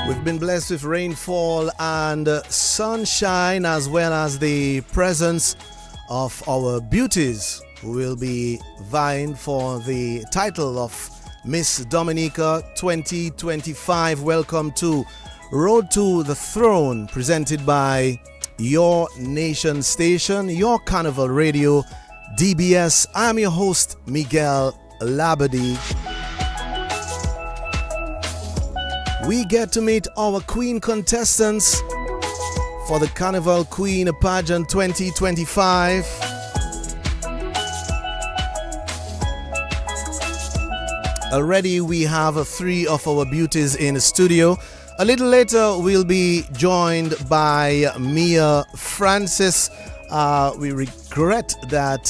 We've been blessed with rainfall and sunshine, as well as the presence of our beauties who will be vying for the title of Miss Dominica 2025. Welcome to Road to the Throne, presented by your nation station, your Carnival Radio, DBS. I'm your host, Miguel Labadie. We get to meet our queen contestants for the Carnival Queen Pageant 2025. Already we have three of our beauties in the studio. A little later we'll be joined by Meeya Francis. We regret that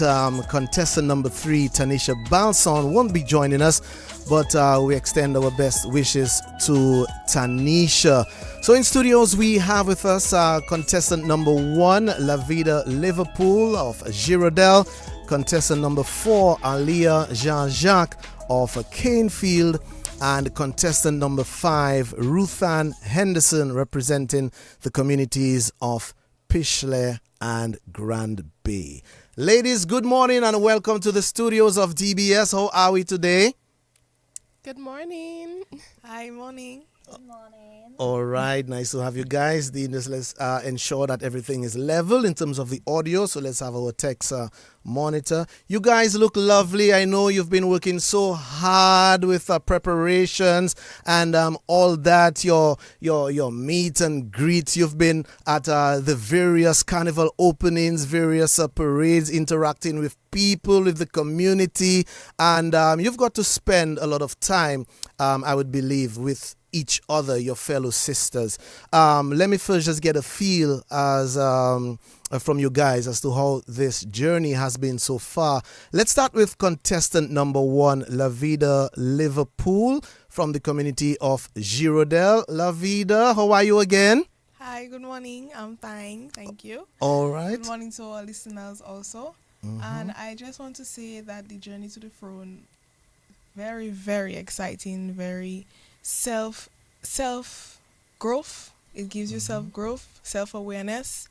contestant number 3, Tanisha Balson, won't be joining us, but we extend our best wishes to Tanisha. So in studios we have with us contestant number 1, Laveda Liverpool of Girardel, contestant number 4, Aliyah Jean-Jacques of Canefield, and contestant number 5, Ruth-Anne Henderson, representing the communities of Pishley and Grand Bay. Ladies, good morning and welcome to the studios of DBS. How are we today? Good morning. Hi, morning. Good morning. All right, nice to have you guys. Let's ensure that everything is level in terms of the audio. So let's have our text monitor. You guys look lovely. I know you've been working so hard with preparations and all that. Your meet and greet. You've been at the various carnival openings, various parades, interacting with people, with the community, and you've got to spend a lot of time, I would believe, with each other, your fellow sisters. Let me first just get a feel as from you guys as to how this journey has been so far. Let's start with contestant number 1, Laveda Liverpool from the community of Girardel. Laveda, how are you again? Hi, good morning. I'm fine, thank you. All right. Good morning to our listeners also. And I just want to say that the journey to the throne, very, very exciting, very self growth. It gives you self growth, self-awareness,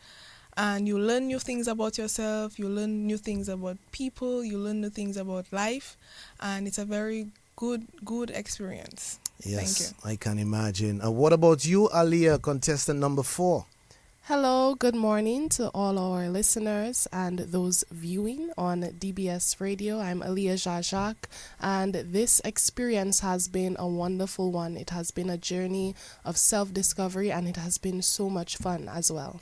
and you learn new things about yourself, you learn new things about people, you learn new things about life, and it's a very good experience. Yes, Thank you. I can imagine. What about you, Aliyah, contestant number 4? Hello, good morning to all our listeners and those viewing on DBS Radio. I'm Aliyah Jean-Jacques, and this experience has been a wonderful one. It has been a journey of self-discovery, and it has been so much fun as well.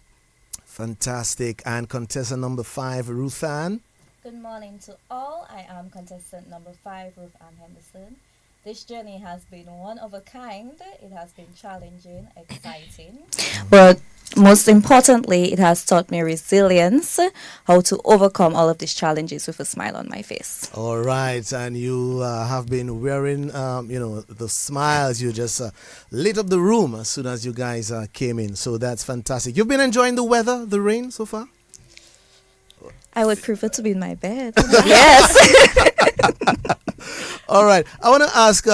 Fantastic. And contestant number 5, Ruth-Anne. Good morning to all. I am contestant number 5, Ruth-Anne Henderson. This journey has been one of a kind. It has been challenging, exciting. But most importantly, it has taught me resilience, how to overcome all of these challenges with a smile on my face. All right, and you have been wearing, the smiles. You just lit up the room as soon as you guys came in. So that's fantastic. You've been enjoying the weather, the rain so far? I would prefer to be in my bed. Yes. All right. I want to ask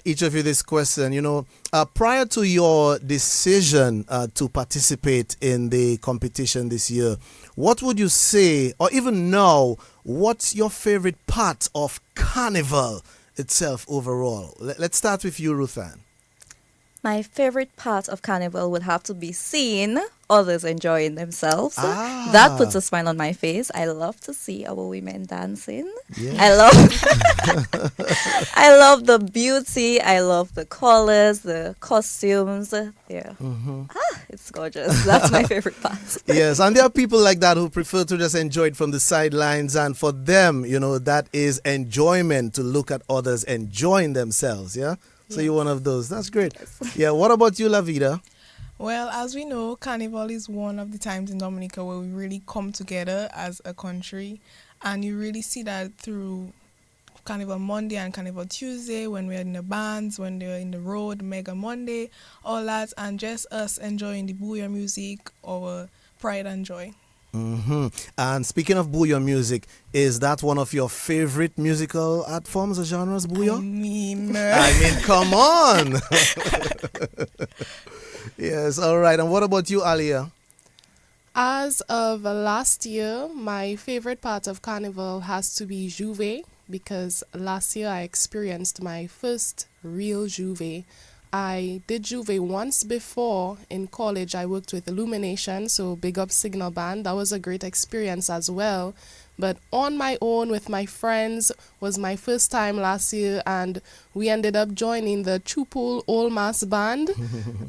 each of you this question. Prior to your decision to participate in the competition this year, what would you say, or even now, what's your favorite part of Carnival itself overall? Let's start with you, Ruth-Anne. My favorite part of Carnival would have to be seeing others enjoying themselves. That puts a smile on my face. I love to see our women dancing. Yeah. I love the beauty. I love the colors, the costumes. Yeah. It's gorgeous. That's my favorite part. Yes, and there are people like that who prefer to just enjoy it from the sidelines, and for them, that is enjoyment, to look at others enjoying themselves, yeah? So you're one of those. That's great. Yeah, what about you, Laveda? Well, as we know, Carnival is one of the times in Dominica where we really come together as a country, and you really see that through Carnival Monday and Carnival Tuesday, when we're in the bands, when they're in the road, Mega Monday, all that, and just us enjoying the booyah music, our pride and joy. And speaking of bouyon music, is that one of your favorite musical art forms or genres, bouyon? I mean, come on. Yes, all right. And what about you, Aliyah? As of last year, my favorite part of Carnival has to be Juve because last year I experienced my first real Juve. I did Juve once before in college. I worked with Illumination, so big up Signal Band. That was a great experience as well. But on my own with my friends was my first time last year, and we ended up joining the Chupul Old Mass Band.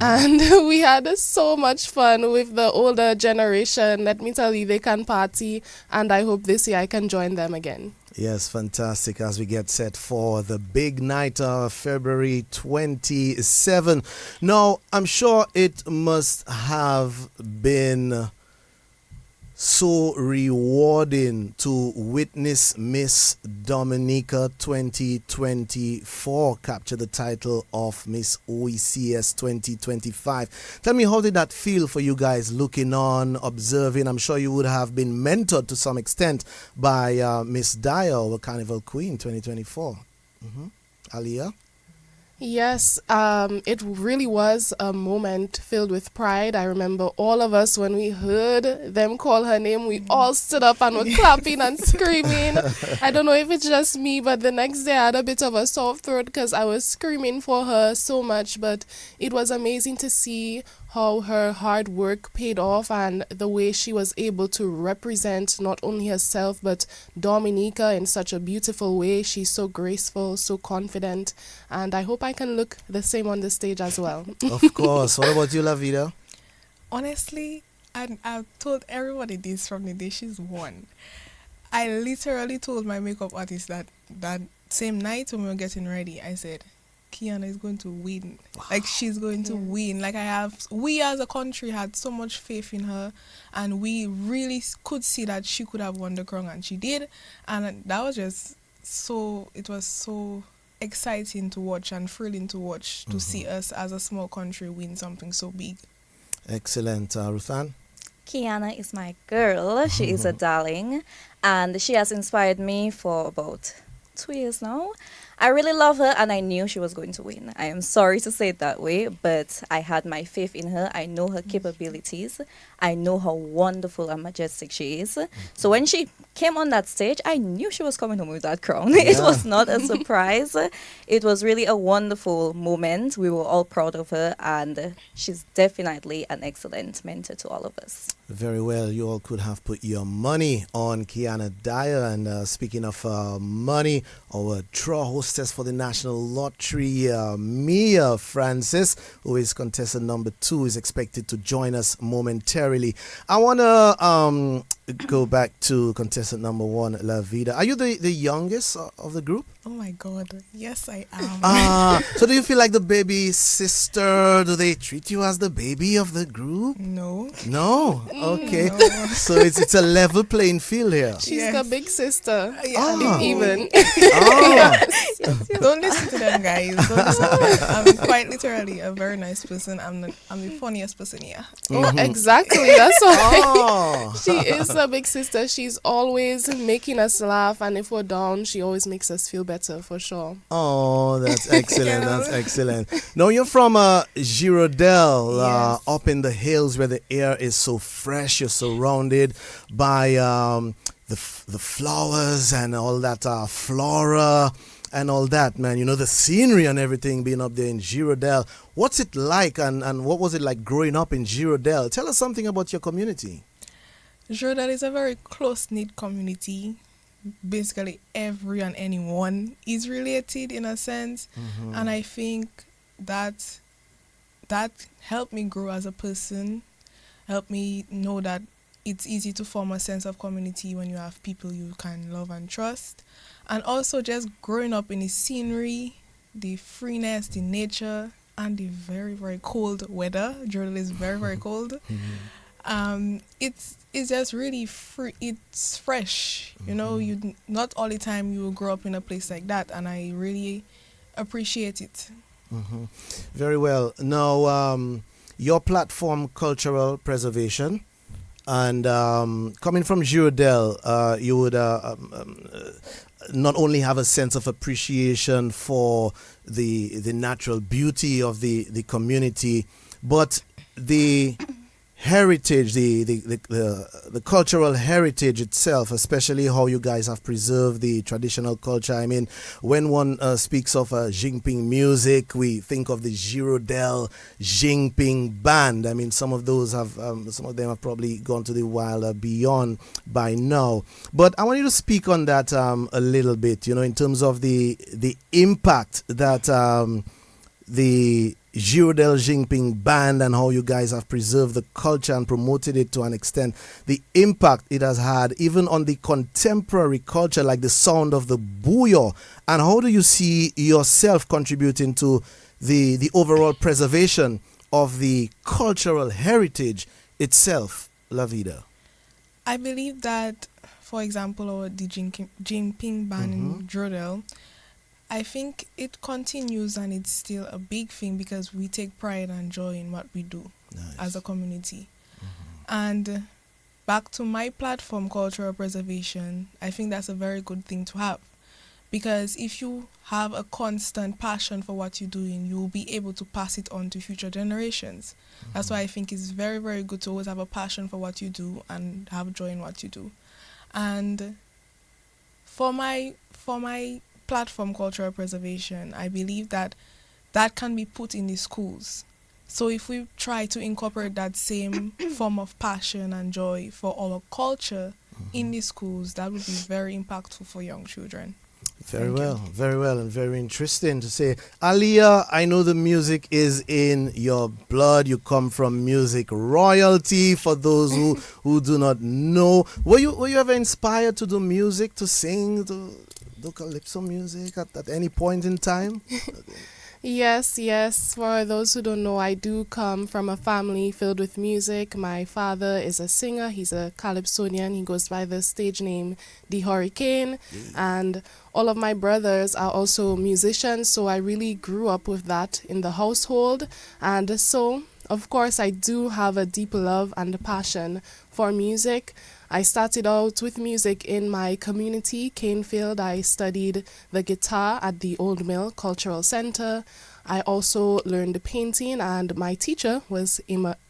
And we had so much fun with the older generation. Let me tell you, they can party, and I hope this year I can join them again. Yes, fantastic as we get set for the big night of February 27. Now, I'm sure it must have been so rewarding to witness Miss Dominica 2024 capture the title of Miss OECS 2025. Tell me, how did that feel for you guys looking on, observing? I'm sure you would have been mentored to some extent by Miss Dyer, our Carnival Queen 2024. Aliyah? Yes, it really was a moment filled with pride. I remember all of us, when we heard them call her name, we all stood up and were clapping and screaming. I don't know if it's just me, but the next day I had a bit of a sore throat because I was screaming for her so much. But it was amazing to see how her hard work paid off and the way she was able to represent not only herself but Dominica in such a beautiful way. She's so graceful, so confident, and I hope I can look the same on the stage as well. Of course. What about you, Laveda? Honestly, I've told everybody this from the day she's won. I literally told my makeup artist that same night when we were getting ready, I said, Kiana is going to win. Like, she's going to win. Like, we as a country had so much faith in her, and we really could see that she could have won the crown, and she did. And that was just it was so exciting to watch and thrilling to watch, to see us as a small country win something so big. Excellent. Ruth-Anne? Kiana is my girl. She is a darling, and she has inspired me for about 2 years now. I really love her, and I knew she was going to win. I am sorry to say it that way, but I had my faith in her. I know her capabilities. I know how wonderful and majestic she is. So when she came on that stage, I knew she was coming home with that crown. Yeah. It was not a surprise. It was really a wonderful moment. We were all proud of her, and she's definitely an excellent mentor to all of us. Very well. You all could have put your money on Kiana Dyer. And speaking of money, our draw hostess for the National Lottery, Meeya Francis, who is contestant number 2, is expected to join us momentarily. I want to go back to contestant number 1, Laveda. Are you the youngest of the group? Oh my God, yes I am. So do you feel like the baby sister? Do they treat you as the baby of the group? No. No? Okay. No. So it's a level playing field here. She's Yes. the big sister, Ah. even. Don't listen to them, guys. Don't listen to them. I'm quite literally a very nice person. I'm the funniest person here. Oh, exactly. That's why. Oh. She is a big sister. She's always making us laugh, and if we're down, she always makes us feel better, for sure. Oh, that's excellent. That's excellent. Now, you're from Girardel, Yes. up in the hills where the air is so fresh. You're surrounded by the flowers and all that flora and all that, man. You know, the scenery and everything being up there in Girardel. What's it like, and what was it like growing up in Girardel? Tell us something about your community. Jordan is a very close-knit community. Basically, every and anyone is related in a sense. And I think that helped me grow as a person, helped me know that it's easy to form a sense of community when you have people you can love and trust. And also just growing up in the scenery, the freeness, the nature, and the very, very cold weather. Jordan is very, very cold. It's just really free. It's fresh. You know, you not all the time you will grow up in a place like that, and I really appreciate it. Very well. Now, your platform, Cultural Preservation, And coming from Girardel, you would not only have a sense of appreciation for the natural beauty of the community, but the heritage, the cultural heritage itself, especially how you guys have preserved the traditional culture. I mean, when one speaks of Jinping music, we think of the Girardel Jinping band. I mean, some of them have probably gone to the wild beyond by now. But I want you to speak on that a little bit, in terms of the impact that the Girardel Jinping band and how you guys have preserved the culture and promoted it to an extent, the impact it has had even on the contemporary culture, like the sound of the bouillon. And how do you see yourself contributing to the overall preservation of the cultural heritage itself, Laveda? I believe that, for example, the Jinping band in Girardel, I think it continues and it's still a big thing because we take pride and joy in what we do as a community. And back to my platform, cultural preservation, I think that's a very good thing to have. Because if you have a constant passion for what you're doing, you'll be able to pass it on to future generations. That's why I think it's very, very good to always have a passion for what you do and have joy in what you do. And for my platform, cultural preservation, I believe that can be put in the schools. So if we try to incorporate that same form of passion and joy for our culture in the schools, that would be very impactful for young children. Very well, and very interesting to say. Aliyah, I know the music is in your blood. You come from music royalty. For those who do not know, were you ever inspired to do music, to sing, to do calypso music at any point in time? Yes. For those who don't know, I do come from a family filled with music. My father is a singer. He's a calypsonian. He goes by the stage name The Hurricane. And all of my brothers are also musicians, so I really grew up with that in the household. And so, of course, I do have a deep love and passion for music. I started out with music in my community, Canefield. I studied the guitar at the Old Mill Cultural Center. I also learned painting, and my teacher was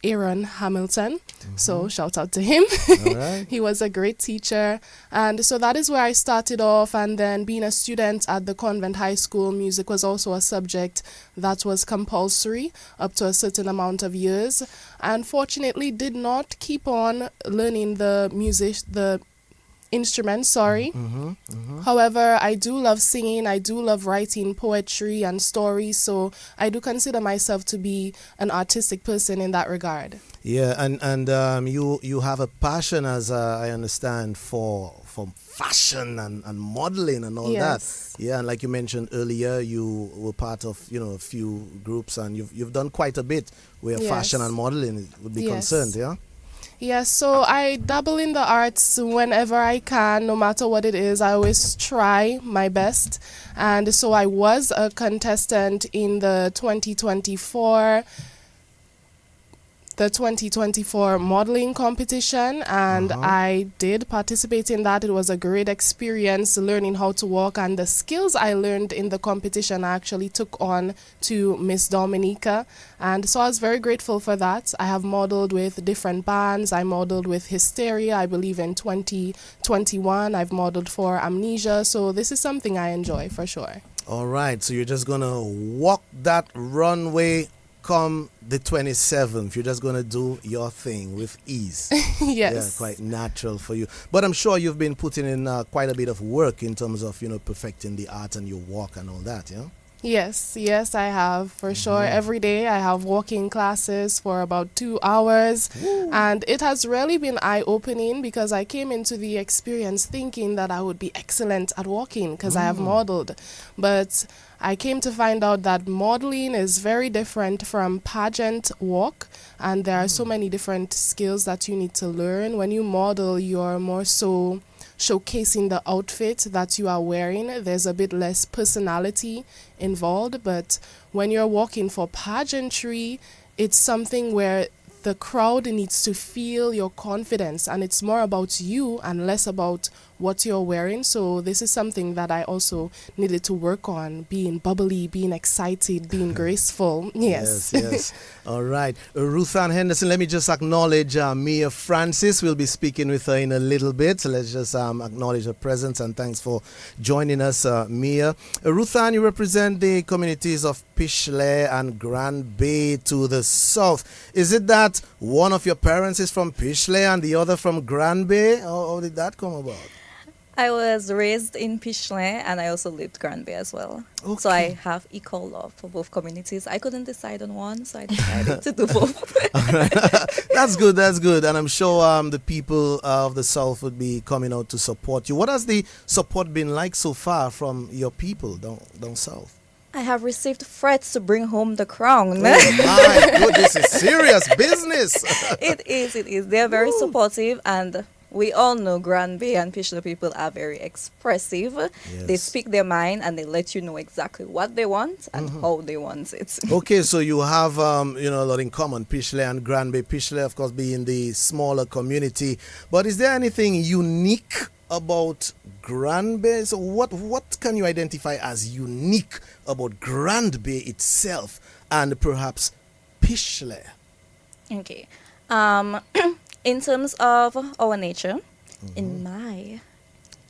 Aaron Hamilton. So shout out to him. All right. He was a great teacher. And so that is where I started off. And then being a student at the convent high school, music was also a subject that was compulsory up to a certain amount of years. Unfortunately, did not keep on learning the instrument, However, I do love singing. I do love writing poetry and stories. So I do consider myself to be an artistic person in that regard. Yeah, and you have a passion, as I understand, for fashion and modeling and all that. Yeah, and like you mentioned earlier, you were part of a few groups, and you've done quite a bit where fashion and modeling would be concerned. Yeah. Yes, so I dabble in the arts whenever I can, no matter what it is. I always try my best. And so I was a contestant in the 2024 modeling competition, and I did participate in that. It was a great experience learning how to walk, and the skills I learned in the competition I actually took on to Miss Dominica, and so I was very grateful for that. I have modeled with different bands. I modeled with Hysteria, I believe in 2021. I've modeled for Amnesia, so this is something I enjoy for sure. All right, so you're just gonna walk that runway come the 27th. You're just going to do your thing with ease. Yes. Yeah, quite natural for you. But I'm sure you've been putting in quite a bit of work in terms of, perfecting the art and your walk and all that, yeah? Yes, I have, for sure. Every day I have walking classes for about 2 hours. And it has really been eye-opening because I came into the experience thinking that I would be excellent at walking because I have modeled. But I came to find out that modeling is very different from pageant walk, and there are so many different skills that you need to learn. When you model, you're more so showcasing the outfit that you are wearing. There's a bit less personality involved, but when you're walking for pageantry, it's something where the crowd needs to feel your confidence, and it's more about you and less about what you're wearing. So this is something that I also needed to work on, being bubbly, being excited, being graceful. Yes. Yes. All right. Ruth-Anne Henderson, let me just acknowledge Meeya Francis. We'll be speaking with her in a little bit. So let's just acknowledge her presence, and thanks for joining us, Meeya. Ruth-Anne, you represent the communities of Pishley and Grand Bay to the south. Is it that one of your parents is from Pishley and the other from Grand Bay? How did that come about? I was raised in Pishley and I also lived Grand Bay as well. Okay. So I have equal love for both communities. I couldn't decide on one, so I decided to do both. That's good. And I'm sure the people of the South would be coming out to support you. What has the support been like so far from your people down South? I have received threats to bring home the crown. Oh my goodness, it's serious business. It is. They're very supportive, and we all know Grand Bay and Pishley people are very expressive. Yes. They speak their mind and they let you know exactly what they want and how they want it. Okay, so you have a lot in common, Pishley and Grand Bay. Pishley, of course, being the smaller community. But is there anything unique about Grand Bay? So what can you identify as unique about Grand Bay itself and perhaps Pishley? Okay. In terms of our nature, in my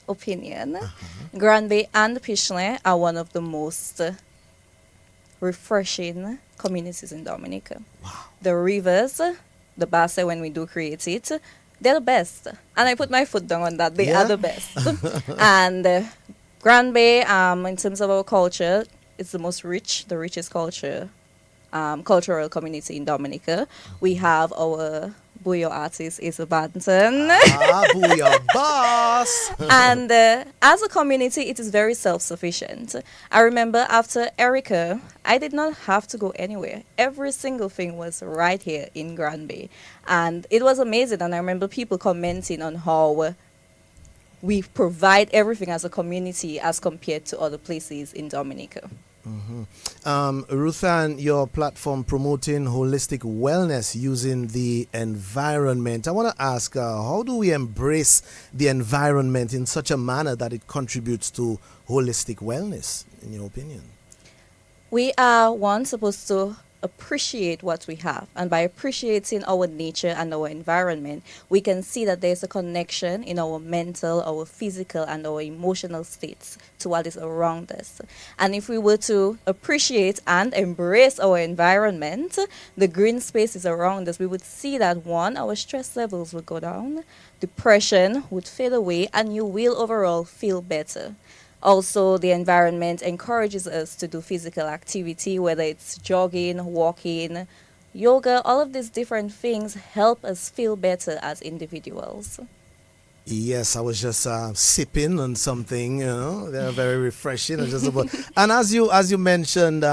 opinion, Grand Bay and Pishley are one of the most refreshing communities in Dominica. Wow. The rivers, the Balson, when we do create it, they're the best. And I put my foot down on that. They are the best. And Grand Bay, in terms of our culture, it's the most the richest cultural community in Dominica. We have our Booyah artist is Balson. Booyah boss. And as a community, it is very self-sufficient. I remember after Erica, I did not have to go anywhere. Every single thing was right here in Grand Bay. And it was amazing. And I remember people commenting on how we provide everything as a community as compared to other places in Dominica. Ruth-Anne, your platform promoting holistic wellness using the environment. I want to ask, how do we embrace the environment in such a manner that it contributes to holistic wellness, in your opinion? We are, supposed to appreciate what we have. And by appreciating our nature and our environment, we can see that there's a connection in our mental, our physical, and our emotional states to what is around us. And if we were to appreciate and embrace our environment, the green spaces around us, we would see that, one, our stress levels would go down, depression would fade away, and you will overall feel better. Also, the environment encourages us to do physical activity, whether it's jogging, walking, yoga. All of these different things help us feel better as individuals. Yes, I was just sipping on something, they're very refreshing. And as you mentioned,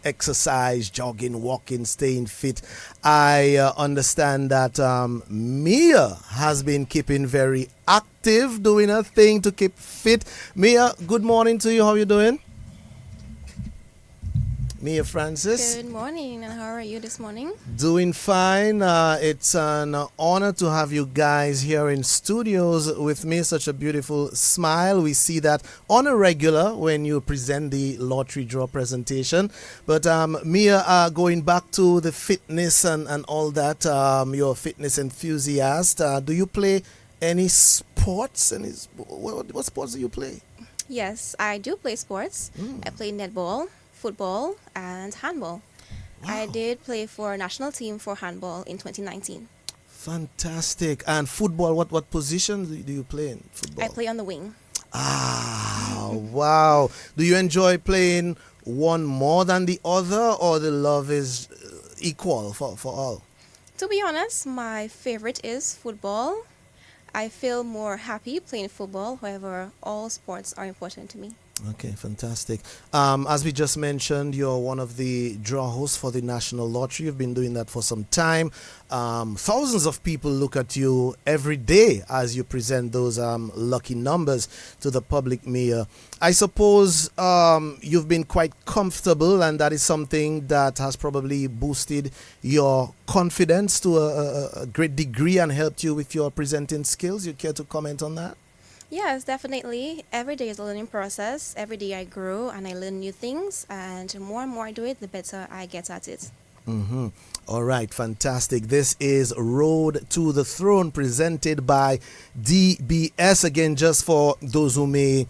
exercise, jogging, walking, staying fit, I understand that Meeya has been keeping very active, doing her thing to keep fit. Meeya, good morning to you. How are you doing? Meeya Francis. Good morning, and how are you this morning? Doing fine. It's an honor to have you guys here in studios with me. Such a beautiful smile. We see that on a regular when you present the lottery draw presentation. But Meeya, going back to the fitness and all that, you're a fitness enthusiast. Do you play any sports? What sports do you play? Yes, I do play sports. I play netball, football, and handball. Wow. I did play for a national team for handball in 2019. Fantastic. And football, what position do you play in football? I play on the wing. Wow. Do you enjoy playing one more than the other, or the love is equal for all? To be honest, my favorite is football. I feel more happy playing football. However, all sports are important to me. Okay, fantastic. As we just mentioned, you're one of the draw hosts for the National Lottery. You've been doing that for some time. Thousands of people look at you every day as you present those lucky numbers to the public, Meeya. I suppose you've been quite comfortable, and that is something that has probably boosted your confidence to a great degree and helped you with your presenting skills. You care to comment on that? Yes, definitely. Every day is a learning process. Every day I grow and I learn new things, and the more and more I do it, the better I get at it. Mm-hmm. All right, fantastic. This is Road to the Throne presented by DBS. Again, just for those who may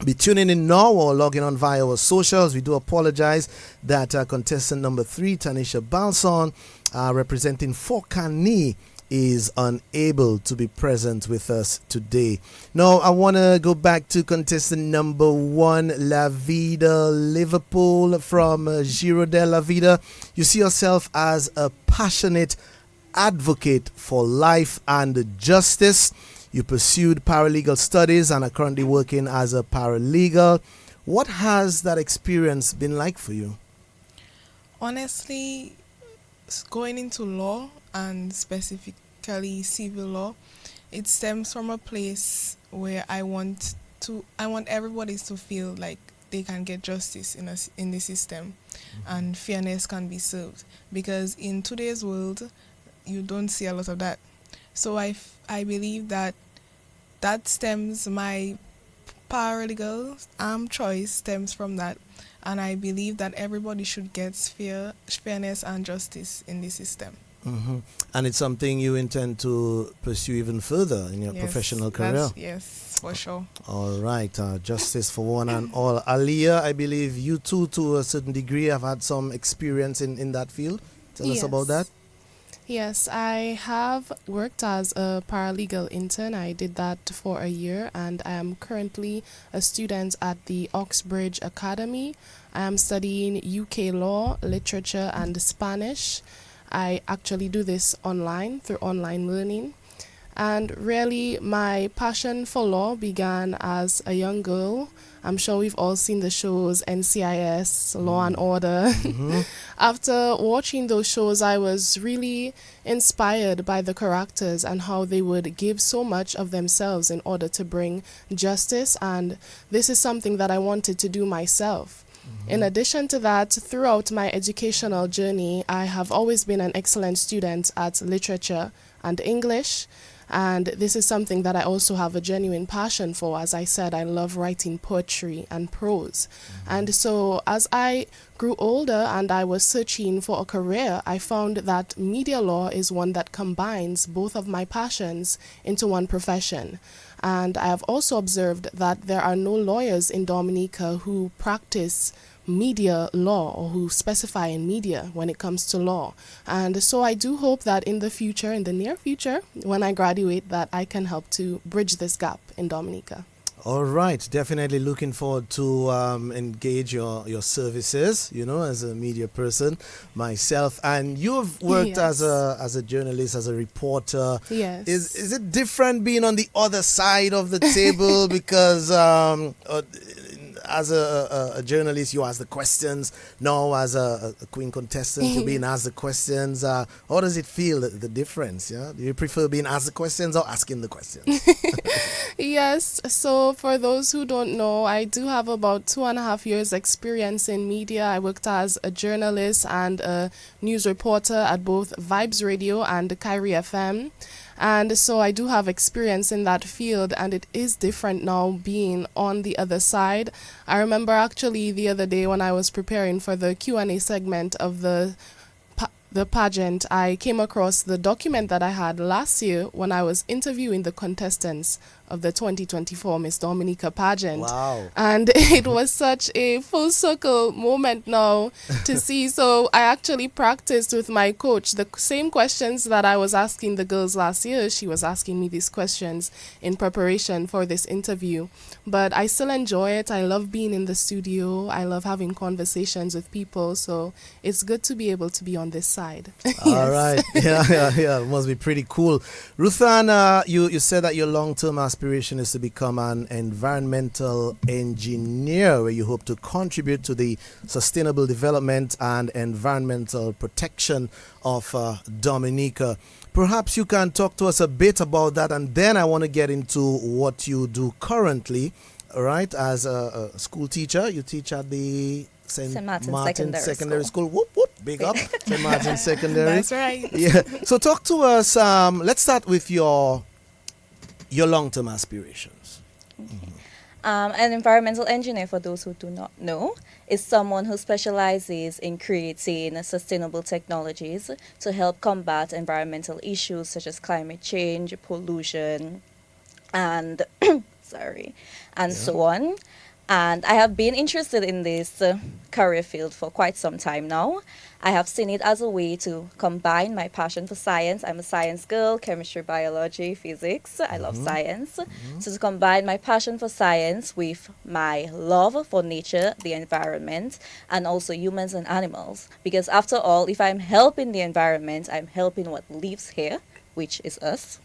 be tuning in now or logging on via our socials, we do apologize that contestant number 3, Tanisha Balson, representing Fokani, is unable to be present with us today. Now, I want to go back to contestant number 1, Laveda, Liverpool, from Giro de Laveda. You see yourself as a passionate advocate for life and justice. You pursued paralegal studies and are currently working as a paralegal. What has that experience been like for you? Honestly, going into law and specifically civil law, it stems from a place where I want everybody to feel like they can get justice in the system, and fairness can be served, because in today's world you don't see a lot of that. So I believe that stems, my paralegal choice stems from that, and I believe that everybody should get fairness and justice in the system. Mm-hmm. And it's something you intend to pursue even further in your professional career? Yes, for sure. All right. Justice for one and all. Aliyah, I believe you too, to a certain degree, have had some experience in that field. Tell us about that. Yes, I have worked as a paralegal intern. I did that for a year, and I am currently a student at the Oxbridge Academy. I am studying UK law, literature, and Spanish. I actually do this online through online learning. And really, my passion for law began as a young girl. I'm sure we've all seen the shows NCIS, Law and Order. Mm-hmm. After watching those shows, I was really inspired by the characters and how they would give so much of themselves in order to bring justice. And this is something that I wanted to do myself. In addition to that, throughout my educational journey, I have always been an excellent student at literature and English. And this is something that I also have a genuine passion for. As I said, I love writing poetry and prose. And so as I grew older and I was searching for a career, I found that media law is one that combines both of my passions into one profession. And I have also observed that there are no lawyers in Dominica who practice media law or who specify in media when it comes to law. And so I do hope that in the future, in the near future, when I graduate, that I can help to bridge this gap in Dominica. All right, definitely looking forward to engage your services, as a media person myself. And you've worked as a journalist, as a reporter. Yes. Is it different being on the other side of the table? Because as a journalist, you ask the questions. Now, as a queen contestant, you're being asked the questions. How does it feel, the difference? Yeah, do you prefer being asked the questions or asking the questions? Yes. So for those who don't know, I do have about 2.5 years experience in media. I worked as a journalist and a news reporter at both Vibes Radio and Kyrie FM. And so I do have experience in that field, and it is different now being on the other side. I remember actually the other day when I was preparing for the Q&A segment of the pageant, I came across the document that I had last year when I was interviewing the contestants of the 2024 Miss Dominica pageant. Wow. And it was such a full circle moment now to see. So I actually practiced with my coach the same questions that I was asking the girls last year. She was asking me these questions in preparation for this interview. But I still enjoy it. I love being in the studio. I love having conversations with people. So it's good to be able to be on this side. side. All right. Yeah. It must be pretty cool. Ruth-Anne, you said that your long-term aspiration is to become an environmental engineer, where you hope to contribute to the sustainable development and environmental protection of Dominica. Perhaps you can talk to us a bit about that, and then I want to get into what you do currently. All right, as a school teacher, you teach at the St. Martin Secondary School. Whoop, whoop, big up. St. Martin Secondary. That's right. Yeah. So talk to us. Let's start with your long-term aspirations. An environmental engineer, for those who do not know, is someone who specializes in creating sustainable technologies to help combat environmental issues such as climate change, pollution, and so on. And I have been interested in this career field for quite some time now. I have seen it as a way to combine my passion for science. I'm a science girl, chemistry, biology, physics. I love science. So to combine my passion for science with my love for nature, the environment, and also humans and animals. Because after all, if I'm helping the environment, I'm helping what lives here, which is us,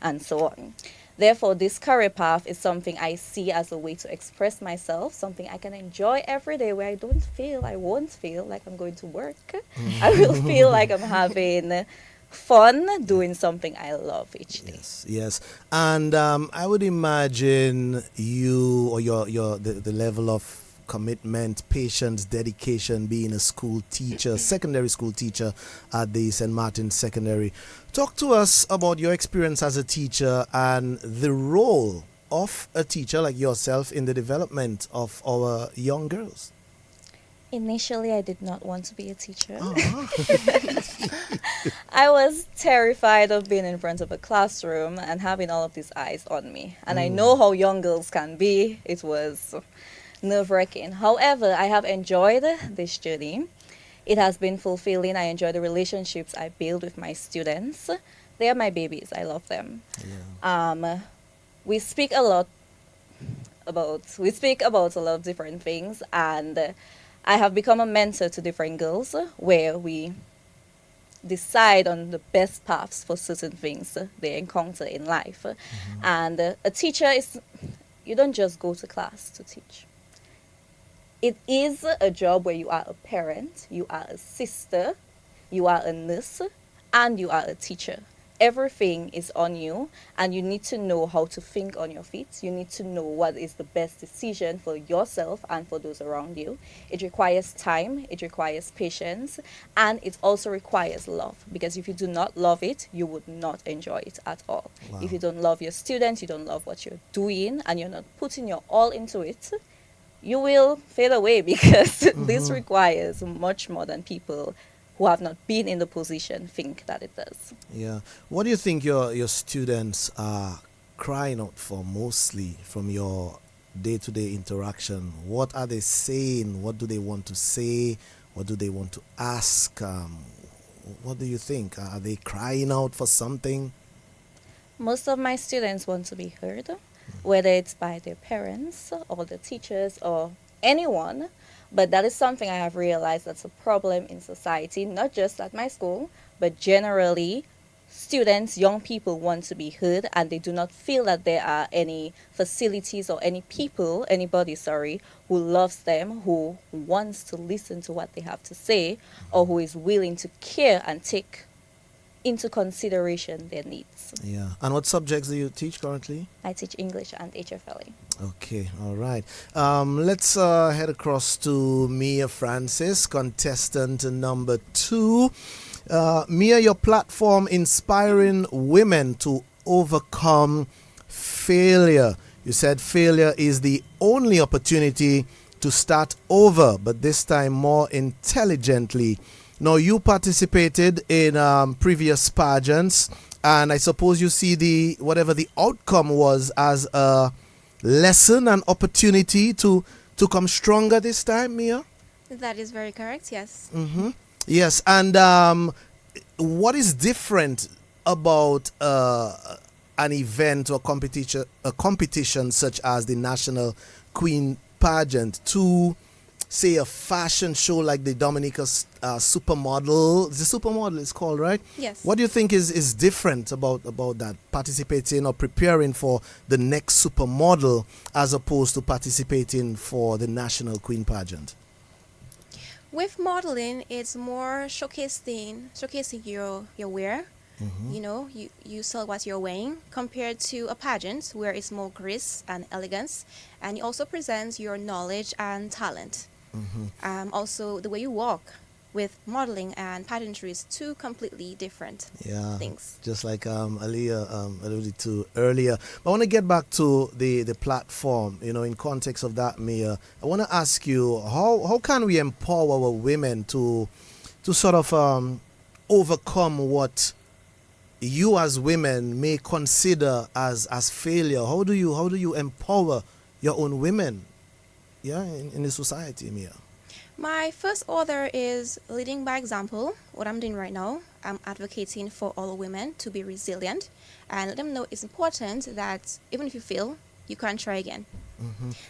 and so on. Therefore, this career path is something I see as a way to express myself, something I can enjoy every day, where I won't feel like I'm going to work. I will feel like I'm having fun doing something I love each day. Yes. And I would imagine you, or the level of commitment, patience, dedication, being a school teacher, secondary school teacher at the St. Martin Secondary. Talk to us about your experience as a teacher and the role of a teacher like yourself in the development of our young girls. Initially, I did not want to be a teacher. I was terrified of being in front of a classroom and having all of these eyes on me. And I know how young girls can be. It was nerve-wracking. However, I have enjoyed this journey. It has been fulfilling. I enjoy the relationships I build with my students. They are my babies. I love them. Yeah. We speak about a lot of different things, and I have become a mentor to different girls, where we decide on the best paths for certain things they encounter in life. And a teacher you don't just go to class to teach. It is a job where you are a parent, you are a sister, you are a nurse, and you are a teacher. Everything is on you, and you need to know how to think on your feet. You need to know what is the best decision for yourself and for those around you. It requires time, it requires patience, and it also requires love. Because if you do not love it, you would not enjoy it at all. Wow. If you don't love your students, you don't love what you're doing, and you're not putting your all into it, you will fade away, because this requires much more than people who have not been in the position think that it does. Yeah. What do you think your students are crying out for mostly from your day-to-day interaction? What are they saying? What do they want to say? What do they want to ask? What do you think? Are they crying out for something? Most of my students want to be heard, whether it's by their parents or the teachers or anyone. But that is something I have realized that's a problem in society, not just at my school, but generally. Students, young people want to be heard, and they do not feel that there are any facilities or anybody, who loves them, who wants to listen to what they have to say, or who is willing to care and take into consideration their needs. Yeah. And what subjects do you teach currently? I teach English and HFLA. Okay, all right. Let's head across to Meeya Francis, contestant number 2. Meeya, your platform inspiring women to overcome failure. You said failure is the only opportunity to start over, but this time more intelligently. Now, you participated in previous pageants, and I suppose you see whatever the outcome was as a lesson and opportunity to come stronger this time, Meeya? That is very correct, yes. Yes, and what is different about an event or competition such as the National Queen Pageant to, say a fashion show like the Dominica Supermodel. The Supermodel is called, right? Yes. What do you think is different about that, participating or preparing for the next Supermodel as opposed to participating for the National Queen Pageant? With modeling, it's more showcasing your wear. You know, you sell what you're wearing compared to a pageant where it's more grace and elegance, and it also presents your knowledge and talent. Also, the way you walk with modeling and pageantry is two completely different things. Just like Aliyah alluded to earlier. But I want to get back to the platform, you know, in context of that, Meeya. I want to ask you, how can we empower our women to sort of overcome what you as women may consider as failure? How do you empower your own women in the society, Meeya? My first order is leading by example. What I'm doing right now, I'm advocating for all women to be resilient and let them know it's important that even if you fail, you can try again.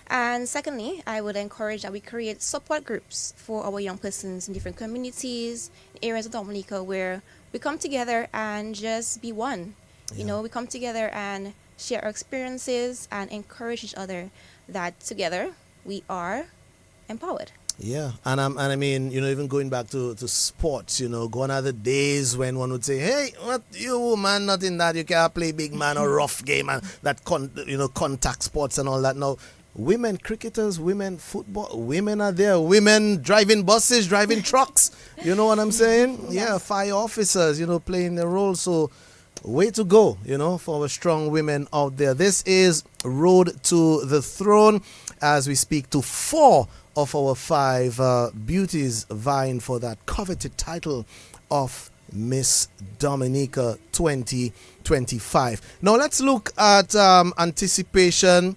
And secondly, I would encourage that we create support groups for our young persons in different communities, areas of Dominica where we come together and just be one. You know, we come together and share our experiences and encourage each other that together we are empowered. Yeah, and I mean, you know, even going back to sports, you know, gone are the days when one would say, "Hey, what you woman, not in that, you can't play big man or rough game and that contact sports and all that." Now, women cricketers, women football, women are there, women driving buses, driving trucks. You know what I'm saying? Yeah, fire officers, you know, playing their role. So, way to go, you know, for our strong women out there. This is Road to the Throne as we speak to 4 of our 5 beauties vying for that coveted title of Miss Dominica 2025. Now let's look at anticipation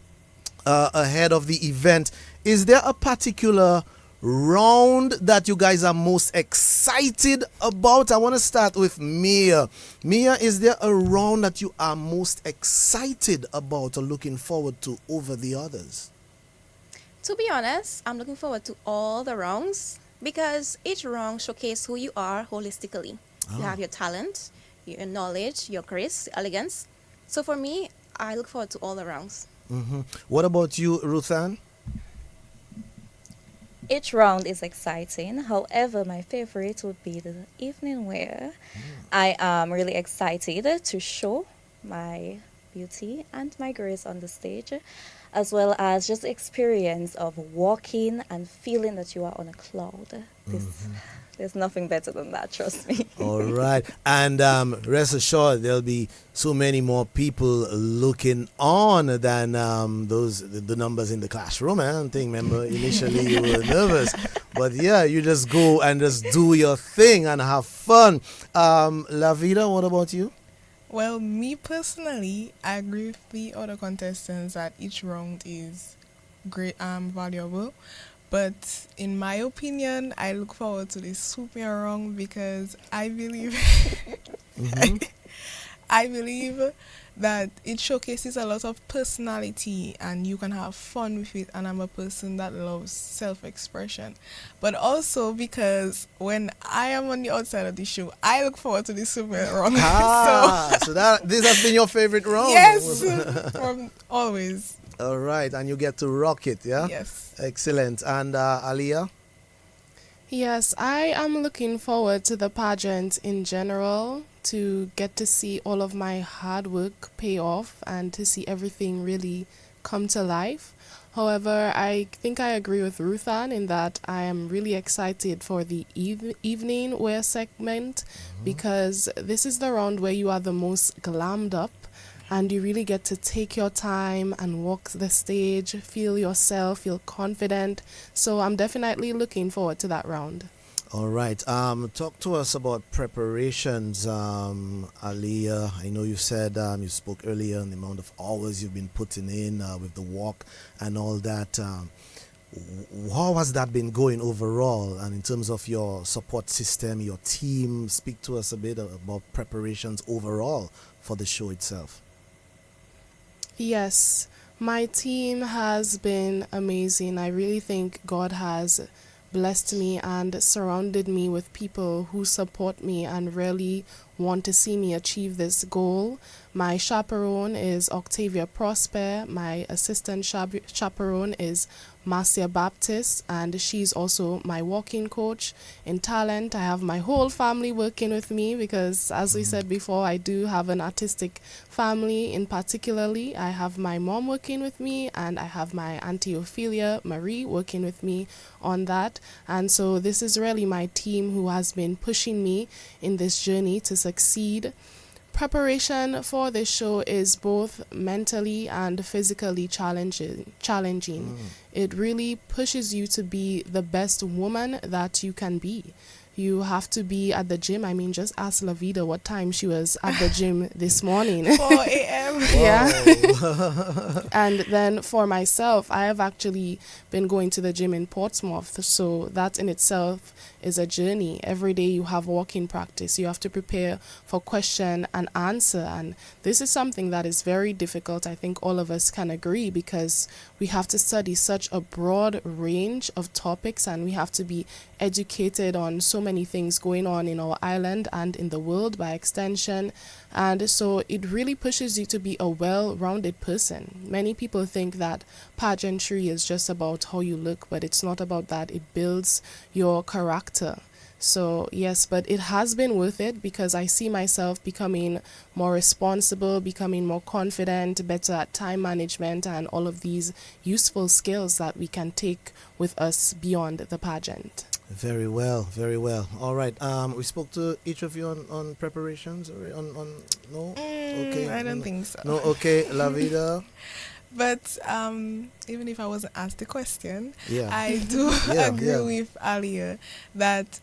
ahead of the event. Is there a particular round that you guys are most excited about? I want to start with Meeya. Meeya, is there a round that you are most excited about or looking forward to over the others? To be honest, I'm looking forward to all the rounds because each round showcases who you are holistically. You have your talent, your knowledge, your grace, elegance. So for me, I look forward to all the rounds. What about you, Ruth-Anne? Each round is exciting. However, my favorite would be the evening wear. I am really excited to show my beauty and my grace on the stage, as well as just the experience of walking and feeling that you are on a cloud. There's nothing better than that, trust me. All right. And rest assured, there'll be so many more people looking on than the numbers in the classroom. I don't think, remember, initially you were nervous. But yeah, you just go and just do your thing and have fun. Laveda, what about you? Well, me personally, I agree with the other contestants that each round is great, valuable. But in my opinion, I look forward to this super round because I believe I believe that it showcases a lot of personality and you can have fun with it, and I'm a person that loves self-expression. But also because when I am on the outside of the show, I look forward to this super round. So this has been your favorite round? Yes, from always. All right, and you get to rock it, yeah? Yes. Excellent. And Aliyah? Yes, I am looking forward to the pageant in general, to get to see all of my hard work pay off and to see everything really come to life. However, I think I agree with Ruth-Anne in that I am really excited for the evening wear segment because this is the round where you are the most glammed up and you really get to take your time and walk the stage, feel yourself, feel confident. So I'm definitely looking forward to that round. All right. Talk to us about preparations, Aliyah. I know you said you spoke earlier on the amount of hours you've been putting in with the walk and all that. How has that been going overall? And in terms of your support system, your team, speak to us a bit about preparations overall for the show itself. Yes. My team has been amazing. I really think God has blessed me and surrounded me with people who support me and really want to see me achieve this goal. My chaperone is Octavia Prosper. My assistant chaperone is Marcia Baptist, and she's also my walking coach. In talent, I have my whole family working with me because, as we said before, I do have an artistic family. In particularly, I have my mom working with me, and I have my auntie Ophelia Marie working with me on that. And so this is really my team who has been pushing me in this journey to succeed. Preparation for this show is both mentally and physically challenging. It really pushes you to be the best woman that you can be. You have to be at the gym. I mean, just ask Laveda what time she was at the gym this morning. 4 a.m. Yeah. And then for myself, I have actually been going to the gym in Portsmouth. So that in itself is a journey. Every day you have walking practice. You have to prepare for question and answer. And this is something that is very difficult. I think all of us can agree because we have to study such a broad range of topics and we have to be educated on so many things going on in our island and in the world by extension. And so it really pushes you to be a well-rounded person. Many people think that pageantry is just about how you look, but it's not about that. It builds your character. So yes, but it has been worth it because I see myself becoming more responsible, becoming more confident, better at time management, and all of these useful skills that we can take with us beyond the pageant. Very well, very well. All right. We spoke to each of you on preparations or on no? Okay. I don't think so. No, okay, Laveda. But even if I wasn't asked the question, Yeah. I do agree yeah. with Aliyah that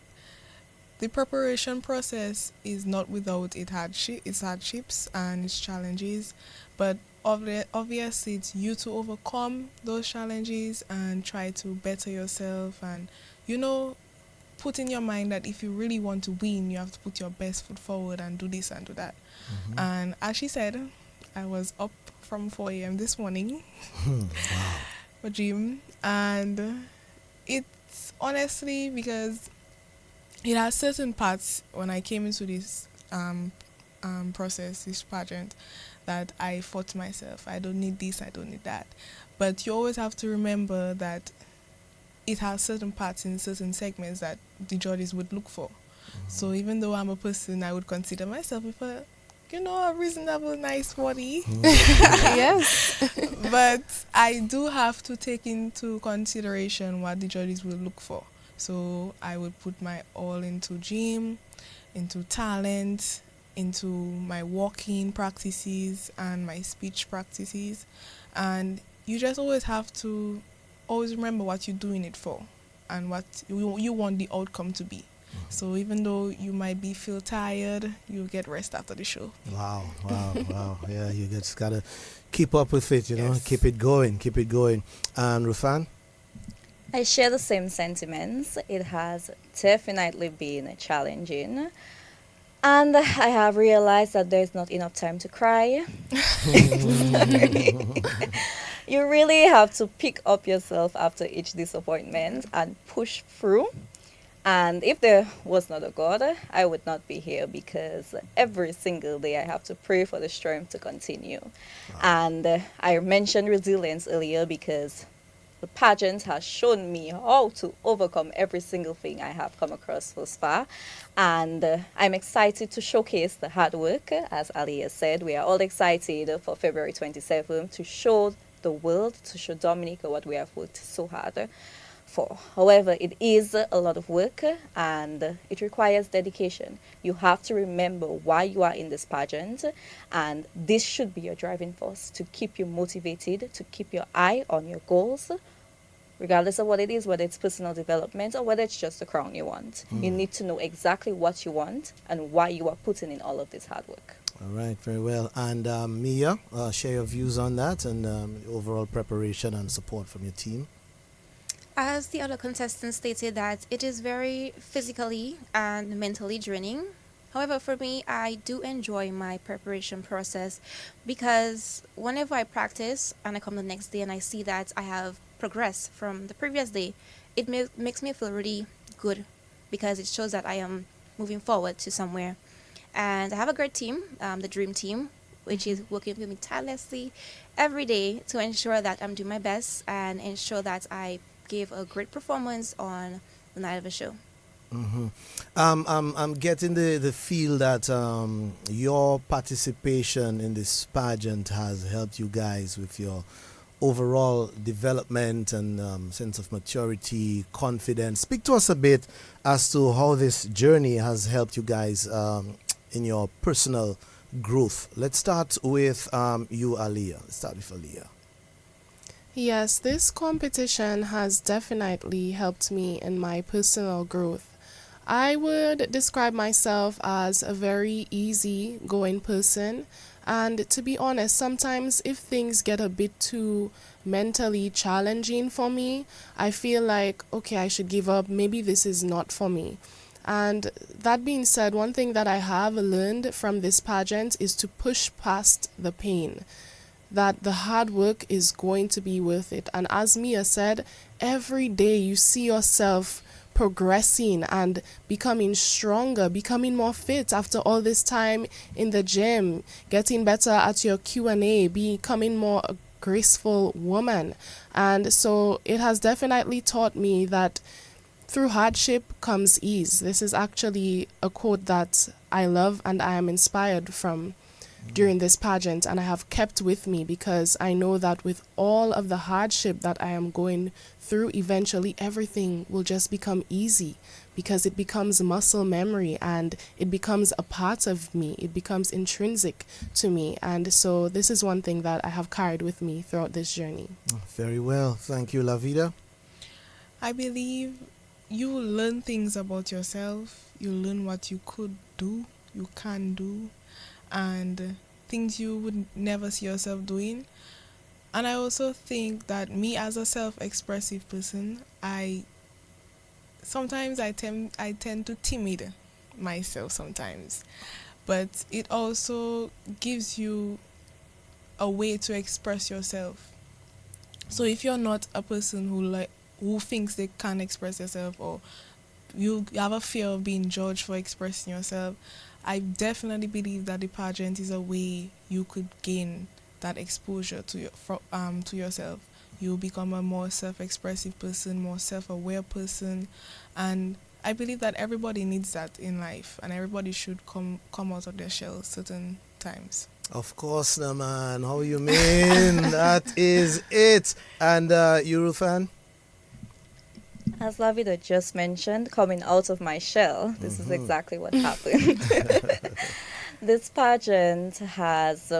the preparation process is not without its hardships and its challenges, but obviously it's you to overcome those challenges and try to better yourself and, put in your mind that if you really want to win, you have to put your best foot forward and do this and do that. Mm-hmm. And as she said, I was up from 4 a.m. this morning for gym, and it's honestly because it has certain parts when I came into this process, this pageant, that I thought to myself, I don't need this, I don't need that. But you always have to remember that it has certain parts in certain segments that the judges would look for. So even though I'm a person, I would consider myself with a reasonable, nice body. Yes. But I do have to take into consideration what the judges will look for. So I would put my all into gym, into talent, into my walking practices and my speech practices. And you just always have to always remember what you're doing it for and what you want the outcome to be. So even though you might feel tired, you'll get rest after the show. Wow. Yeah, you just gotta keep up with it, Yes. keep it going. And Ruth-Anne? I share the same sentiments. It has definitely been challenging. And I have realized that there's not enough time to cry. You really have to pick up yourself after each disappointment and push through. And if there was not a God, I would not be here because every single day I have to pray for the strength to continue. Wow. And I mentioned resilience earlier because the pageant has shown me how to overcome every single thing I have come across thus far. And I'm excited to showcase the hard work. As Aliyah said, we are all excited for February 27th to show the world, to show Dominica what we have worked so hard for. However, it is a lot of work and it requires dedication. You have to remember why you are in this pageant, and this should be your driving force to keep you motivated, to keep your eye on your goals, regardless of what it is, whether it's personal development or whether it's just the crown you want. You need to know exactly what you want and why you are putting in all of this hard work. All right, very well. And Meeya, share your views on that and overall preparation and support from your team. As the other contestants stated, that it is very physically and mentally draining. However, for me, I do enjoy my preparation process because whenever I practice and I come the next day and I see that I have progressed from the previous day, it makes me feel really good because it shows that I am moving forward to somewhere. And I have a great team, the Dream Team, which is working with me tirelessly every day to ensure that I'm doing my best and ensure that I give a great performance on the night of the show. Hmm. I'm getting the feel that your participation in this pageant has helped you guys with your overall development and sense of maturity, confidence. Speak to us a bit as to how this journey has helped you guys in your personal growth. Let's start with you, Aliyah. Let's start with Aliyah. Yes, this competition has definitely helped me in my personal growth. I would describe myself as a very easy going person. And to be honest, sometimes if things get a bit too mentally challenging for me, I feel like, okay, I should give up. Maybe this is not for me. And that being said, one thing that I have learned from this pageant is to push past the pain, that the hard work is going to be worth it. And as Meeya said, every day you see yourself progressing and becoming stronger, becoming more fit after all this time in the gym, getting better at your Q&A, becoming more a graceful woman. And so it has definitely taught me that through hardship comes ease. This is actually a quote that I love and I am inspired from during this pageant, and I have kept with me because I know that with all of the hardship that I am going through, eventually everything will just become easy because it becomes muscle memory and it becomes a part of me. It becomes intrinsic to me. And so this is one thing that I have carried with me throughout this journey. Very well. Thank you, Laveda. I believe you will learn things about yourself. You learn what you could do, you can do, and things you would never see yourself doing. And I also think that me as a self-expressive person, I tend to timid myself sometimes, but it also gives you a way to express yourself. So if you're not a person who thinks they can't express yourself, or you have a fear of being judged for expressing yourself, I definitely believe that the pageant is a way you could gain that exposure to yourself. You become a more self-expressive person, more self-aware person, and I believe that everybody needs that in life, and everybody should come out of their shell certain times. Of course, no man. How you mean? That is it. And you, Ruth-Anne? As Laveda just mentioned, coming out of my shell, this is exactly what happened. This pageant has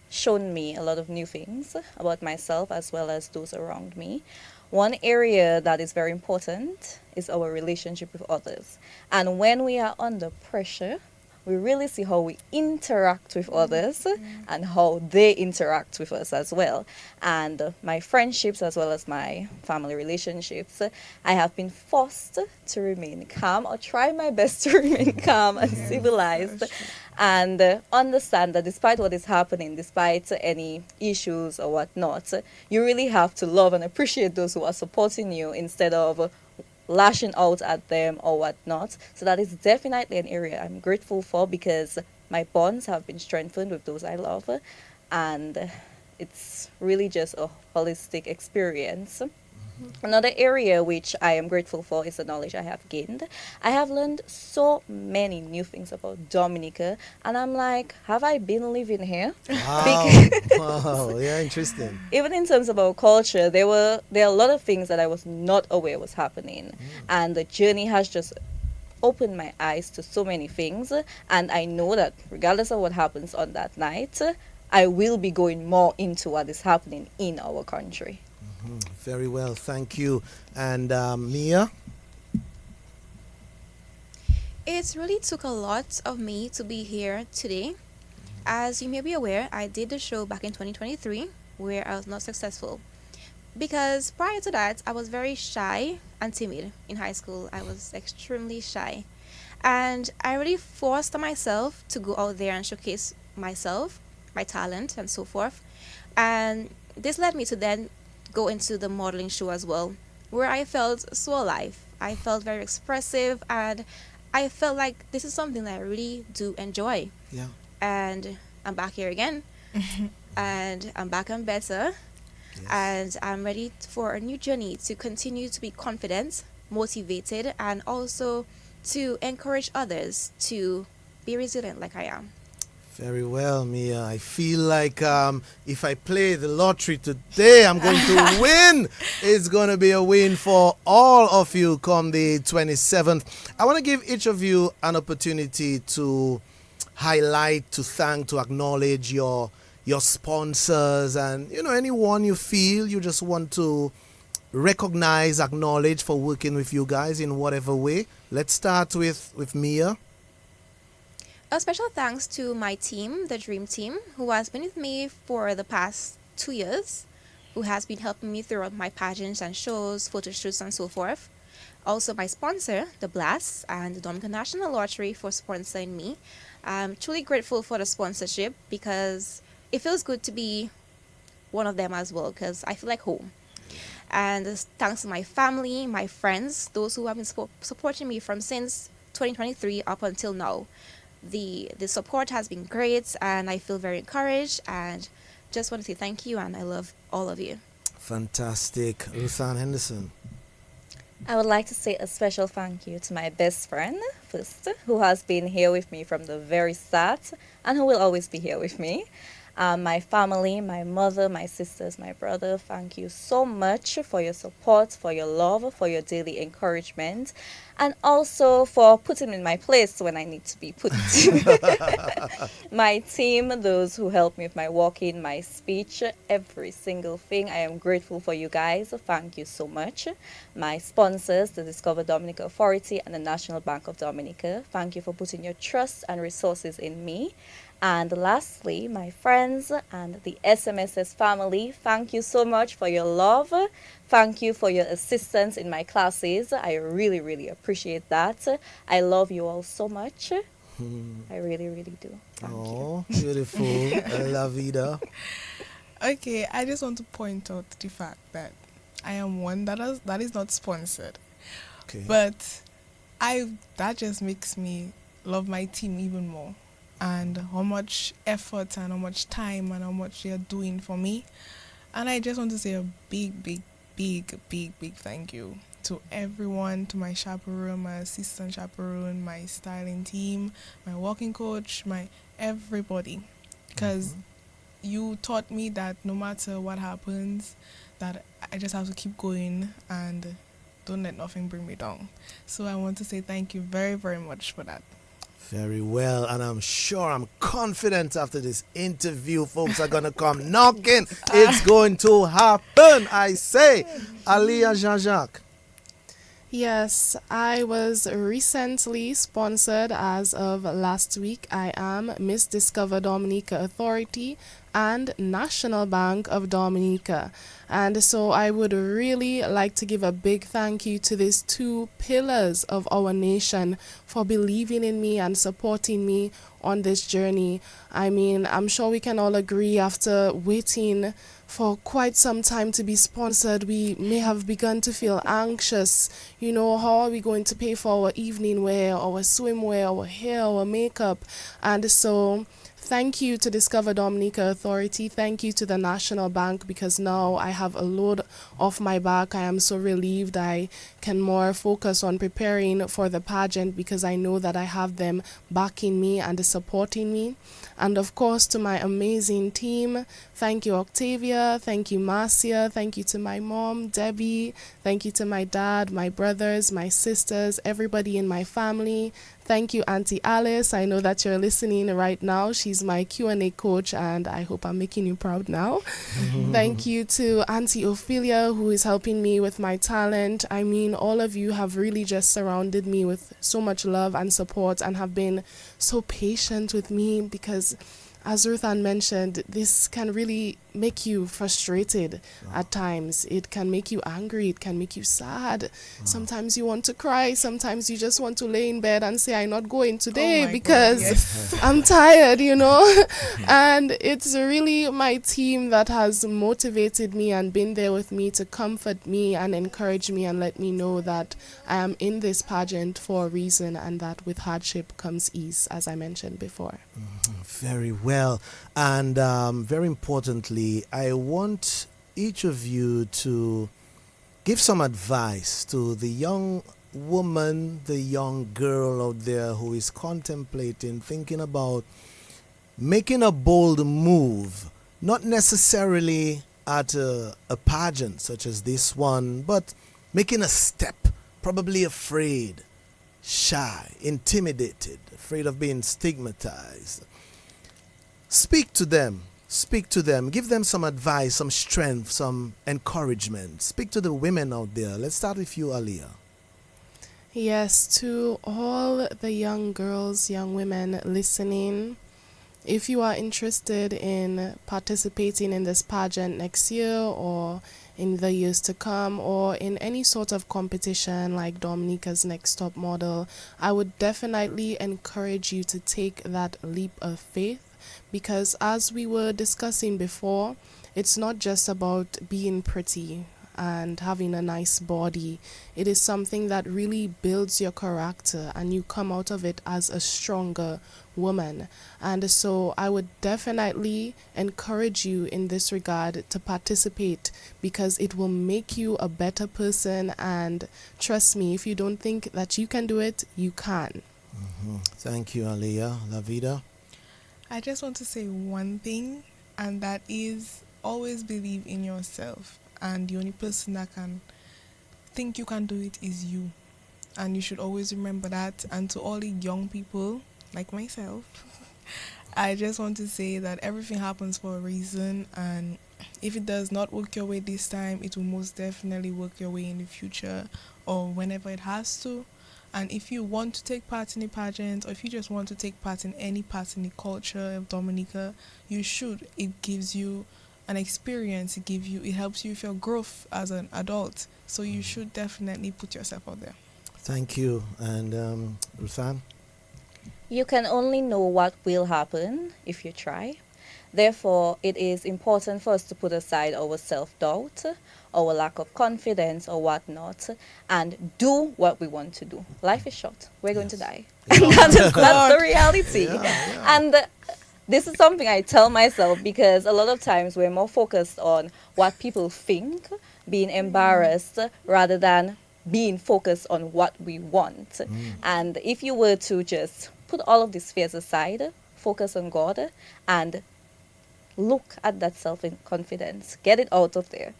shown me a lot of new things about myself as well as those around me. One area that is very important is our relationship with others. And when we are under pressure, we really see how we interact with others and how they interact with us as well. And my friendships as well as my family relationships, I have been forced to remain calm, or try my best to remain calm and civilized, and understand that despite what is happening, despite any issues or whatnot, you really have to love and appreciate those who are supporting you instead of lashing out at them or whatnot. So that is definitely an area I'm grateful for, because my bonds have been strengthened with those I love, and it's really just a holistic experience. Another area which I am grateful for is the knowledge I have gained. I have learned so many new things about Dominica, and I'm like, have I been living here? Wow. Wow. Yeah, interesting. Even in terms of our culture, there are a lot of things that I was not aware was happening, and the journey has just opened my eyes to so many things. And I know that regardless of what happens on that night, I will be going more into what is happening in our country. Very well, thank you. And Meeya? It really took a lot of me to be here today. As you may be aware, I did the show back in 2023 where I was not successful. Because prior to that, I was very shy and timid in high school. I was extremely shy. And I really forced myself to go out there and showcase myself, my talent, and so forth. And this led me to then go into the modeling show as well, where I felt so alive. I felt very expressive, and I felt like this is something that I really do enjoy. Yeah. And I'm back here again, and I'm back and better, Yes. and I'm ready for a new journey to continue to be confident, motivated, and also to encourage others to be resilient like I am. Very well, Meeya. I feel like if I play the lottery today, I'm going to win. It's going to be a win for all of you come the 27th. I want to give each of you an opportunity to highlight, to thank, to acknowledge your sponsors and, anyone you feel you just want to recognize, acknowledge for working with you guys in whatever way. Let's start with Meeya. A special thanks to my team, the Dream Team, who has been with me for the past 2 years, who has been helping me throughout my pageants and shows, photo shoots, and so forth. Also, my sponsor, The Blast, and the Dominican National Lottery for sponsoring me. I'm truly grateful for the sponsorship because it feels good to be one of them as well, because I feel like home. And thanks to my family, my friends, those who have been supporting me from since 2023 up until now. The support has been great, and I feel very encouraged, and just want to say thank you, and I love all of you. Fantastic. Ruth-Anne Henderson. I would like to say a special thank you to my best friend, first, who has been here with me from the very start and who will always be here with me. My family, my mother, my sisters, my brother, thank you so much for your support, for your love, for your daily encouragement, and also for putting me in my place when I need to be put. My team, those who help me with my walking, my speech, every single thing. I am grateful for you guys. Thank you so much. My sponsors, the Discover Dominica Authority and the National Bank of Dominica. Thank you for putting your trust and resources in me. And lastly, my friends and the SMSS family, thank you so much for your love. Thank you for your assistance in my classes. I really, really appreciate that. I love you all so much. I really, really do. Thank you. Oh, beautiful. Laveda. Okay, I just want to point out the fact that I am one that is not sponsored. Okay. But that just makes me love my team even more, and how much effort and how much time and how much they're doing for me. And I just want to say a big, big, big, big, big thank you to everyone, to my chaperone, my assistant chaperone, my styling team, my walking coach, my everybody. Because you taught me that no matter what happens, that I just have to keep going and don't let nothing bring me down. So I want to say thank you very, very much for that. Very well, and I'm confident after this interview, folks are going to come knocking. It's going to happen, I say. Aliyah Jean-Jacques. Yes, I was recently sponsored as of last week. I am Miss Discover Dominica Authority and National Bank of Dominica. And so I would really like to give a big thank you to these two pillars of our nation for believing in me and supporting me on this journey. I mean, I'm sure we can all agree after waiting for quite some time to be sponsored, we may have begun to feel anxious. How are we going to pay for our evening wear, our swimwear, our hair, our makeup? And so thank you to Discover Dominica Authority. Thank you to the National Bank, because now I have a load off my back. I am so relieved. I can more focus on preparing for the pageant because I know that I have them backing me and supporting me. And of course, to my amazing team, thank you, Octavia. Thank you, Marcia. Thank you to my mom, Debbie. Thank you to my dad, my brothers, my sisters, everybody in my family. Thank you, Auntie Alice. I know that you're listening right now. She's my Q&A coach, and I hope I'm making you proud now. Thank you to Auntie Ophelia, who is helping me with my talent. I mean, all of you have really just surrounded me with so much love and support and have been so patient with me, because as Ruth-Anne mentioned, this can really make you frustrated at times. It can make you angry. It can make you sad. Sometimes you want to cry. Sometimes you just want to lay in bed and say, I'm not going today my God, because yes. I'm tired, you know. And it's really my team that has motivated me and been there with me to comfort me and encourage me and let me know that I am in this pageant for a reason and that with hardship comes ease, as I mentioned before. Very well. And very importantly, I want each of you to give some advice to the young woman, the young girl out there who is contemplating, thinking about making a bold move, not necessarily at a pageant such as this one, but making a step, probably afraid, shy, intimidated, afraid of being stigmatized. Speak to them. Speak to them. Give them some advice, some strength, some encouragement. Speak to the women out there. Let's start with you, Aliyah. Yes, to all the young girls, young women listening, if you are interested in participating in this pageant next year or in the years to come or in any sort of competition like Dominica's Next Top Model, I would definitely encourage you to take that leap of faith, because as we were discussing before, it's not just about being pretty and having a nice body. It is something that really builds your character and you come out of it as a stronger woman. And so I would definitely encourage you in this regard to participate, because it will make you a better person. And trust me, if you don't think that you can do it, you can. Thank you, Aliyah. Laveda. I just want to say one thing, and that is always believe in yourself. And the only person that can think you can do it is you. And you should always remember that. And to all the young people, like myself, I just want to say that everything happens for a reason. And if it does not work your way this time, it will most definitely work your way in the future or whenever it has to. And if you want to take part in a pageant, or if you just want to take part in any part in the culture of Dominica, you should. It gives you an experience. It helps you with your growth as an adult. So you should definitely put yourself out there. Thank you. And Ruth-Anne? You can only know what will happen if you try. Therefore, it is important for us to put aside our self-doubt, our lack of confidence or whatnot, and do what we want to do. Life is short. We're going to die. And that's the reality. And this is something I tell myself, because a lot of times we're more focused on what people think, being embarrassed, rather than being focused on what we want. And if you were to just put all of these fears aside, focus on God, and look at that self-confidence, get it out of there,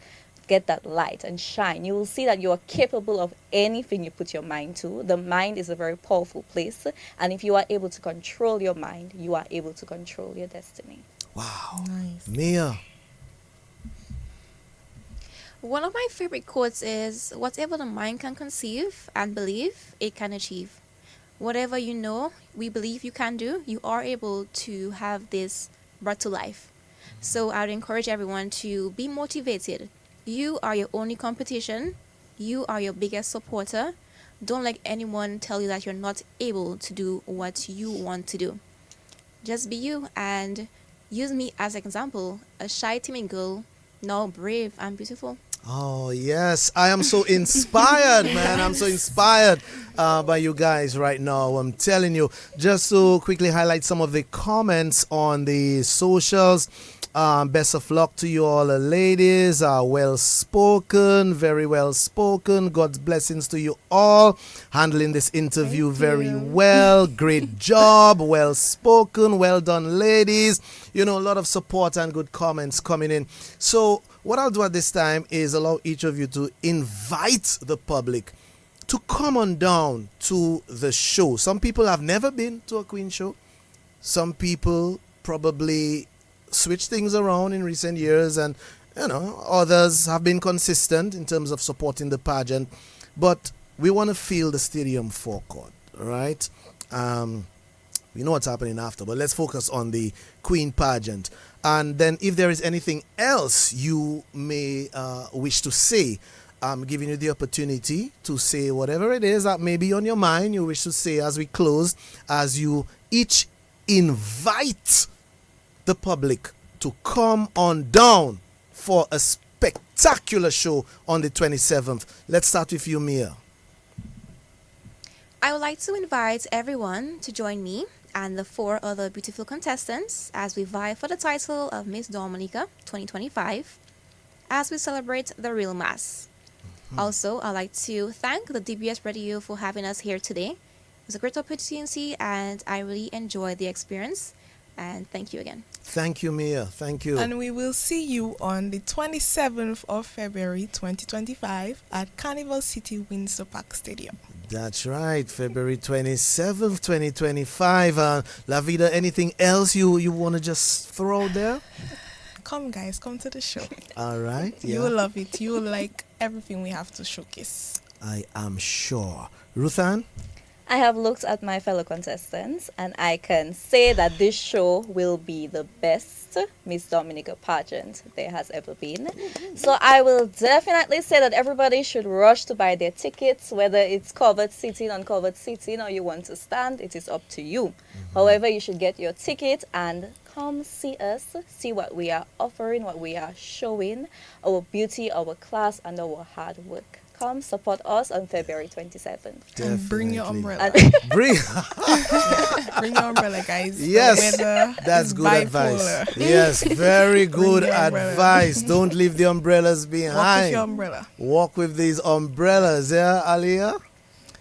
get that light and shine, you will see that you are capable of anything you put your mind to. The mind is a very powerful place, and if you are able to control your mind, you are able to control your destiny. Wow. Nice. Meeya. One of my favorite quotes is, whatever the mind can conceive and believe, it can achieve. Whatever you know, we believe you can do, you are able to have this brought to life. So I would encourage everyone to be motivated. You are your only competition. You are your biggest supporter. Don't let anyone tell you that you're not able to do what you want to do. Just be you and use me as an example. A shy, timid girl, now brave and beautiful. Oh, yes. I am so inspired, man. I'm so inspired by you guys right now. I'm telling you. Just to quickly highlight some of the comments on the socials. Best of luck to you all, ladies. Well spoken, very well spoken. God's blessings to you all. Handling this interview very well. Great job. Well spoken. Well done, ladies. You know, a lot of support and good comments coming in. So what I'll do at this time is allow each of you to invite the public to come on down to the show. Some people have never been to a Queen show. Some people probably switch things around in recent years, and others have been consistent in terms of supporting the pageant, but we want to feel the stadium forecourt, right? We We know what's happening after, but let's focus on the Queen pageant. And then if there is anything else you may wish to say, I'm giving you the opportunity to say whatever it is that may be on your mind you wish to say as we close, as you each invite the public to come on down for a spectacular show on the 27th. Let's start with you, Meeya. I would like to invite everyone to join me and the 4 other beautiful contestants as we vie for the title of Miss Dominica 2025 as we celebrate the real mass. Also, I'd like to thank the DBS Radio for having us here today. It was a great opportunity and I really enjoyed the experience. And thank you again. Thank you, Meeya. Thank you. And we will see you on the 27th of February 2025 at Carnival City Windsor Park Stadium. That's right, February 27th, 2025. Laveda, anything else you want to just throw there? Come, guys, come to the show. All right. You will love it. You will like everything we have to showcase. I am sure. Ruth-Anne? I have looked at my fellow contestants and I can say that this show will be the best Miss Dominica pageant there has ever been. So I will definitely say that everybody should rush to buy their tickets, whether it's covered seating, uncovered seating, or you want to stand, it is up to you. However, you should get your ticket and come see us, see what we are offering, what we are showing, our beauty, our class, and our hard work. Come support us on February 27th. And bring your umbrella. Bring Bring your umbrella, guys. Yes, The weather that's is good advice. bipolar. Yes, very good your umbrella. advice. Don't leave the umbrellas Walk with your behind. umbrella. Walk with these umbrellas, yeah, Aliyah?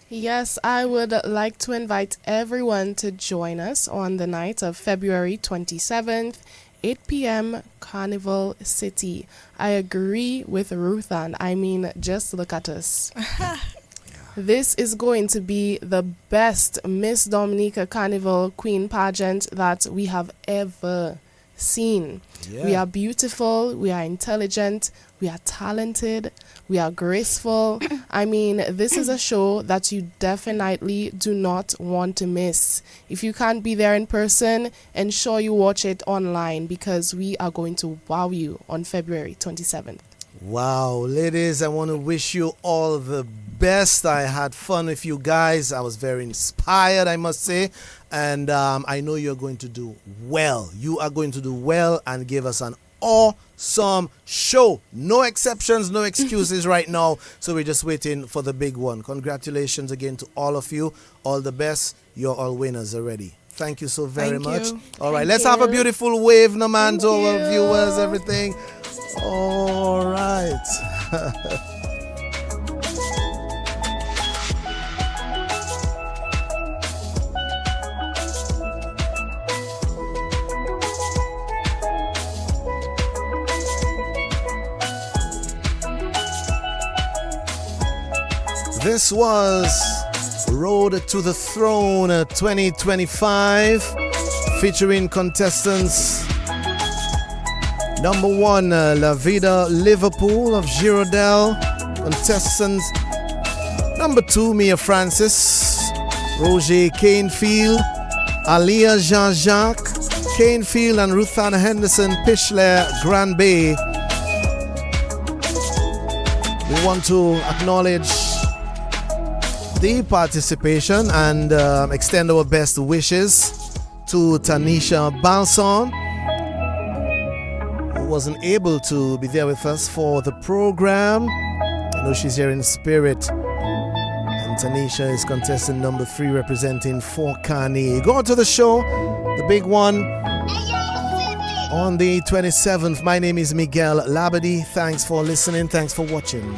Yes, I would like to invite everyone to join us on the night of February 27th, 8 p.m., Carnival City. I agree with Ruth-Anne. I mean, just look at us. This is going to be the best Miss Dominica Carnival Queen pageant that we have ever seen. Yeah. We are beautiful, we are intelligent, we are talented, we are graceful. I mean, this is a show that you definitely do not want to miss. If you can't be there in person, ensure you watch it online because we are going to wow you on February 27th. Wow, ladies, I want to wish you all the best. I had fun with you guys. I was very inspired, I must say. And I know you're going to do well. You are going to do well and give us an awesome show. No exceptions, no excuses right now. So we're just waiting for the big one. Congratulations again to all of you. All the best. You're all winners already. Thank you so very Thank much. you. All right, Thank let's have a you. beautiful wave, Naman, to Thank our you. viewers, everything. All right. This was Road to the Throne 2025, featuring contestants number 1, Laveda Liverpool of Girardel, contestants number 2, Meeya Francis, Roger Canefield, Aliyah Jean-Jacques Canefield, and Ruth-Anne Henderson Pichler Grand Bay. We want to acknowledge the participation and extend our best wishes to Tanisha Balson, who wasn't able to be there with us for the program. I know she's here in spirit. And Tanisha is contestant number 3 representing Fort Carney. Go on to the show, the big one, on the 27th. My name is Miguel Labadie. Thanks for listening. Thanks for watching.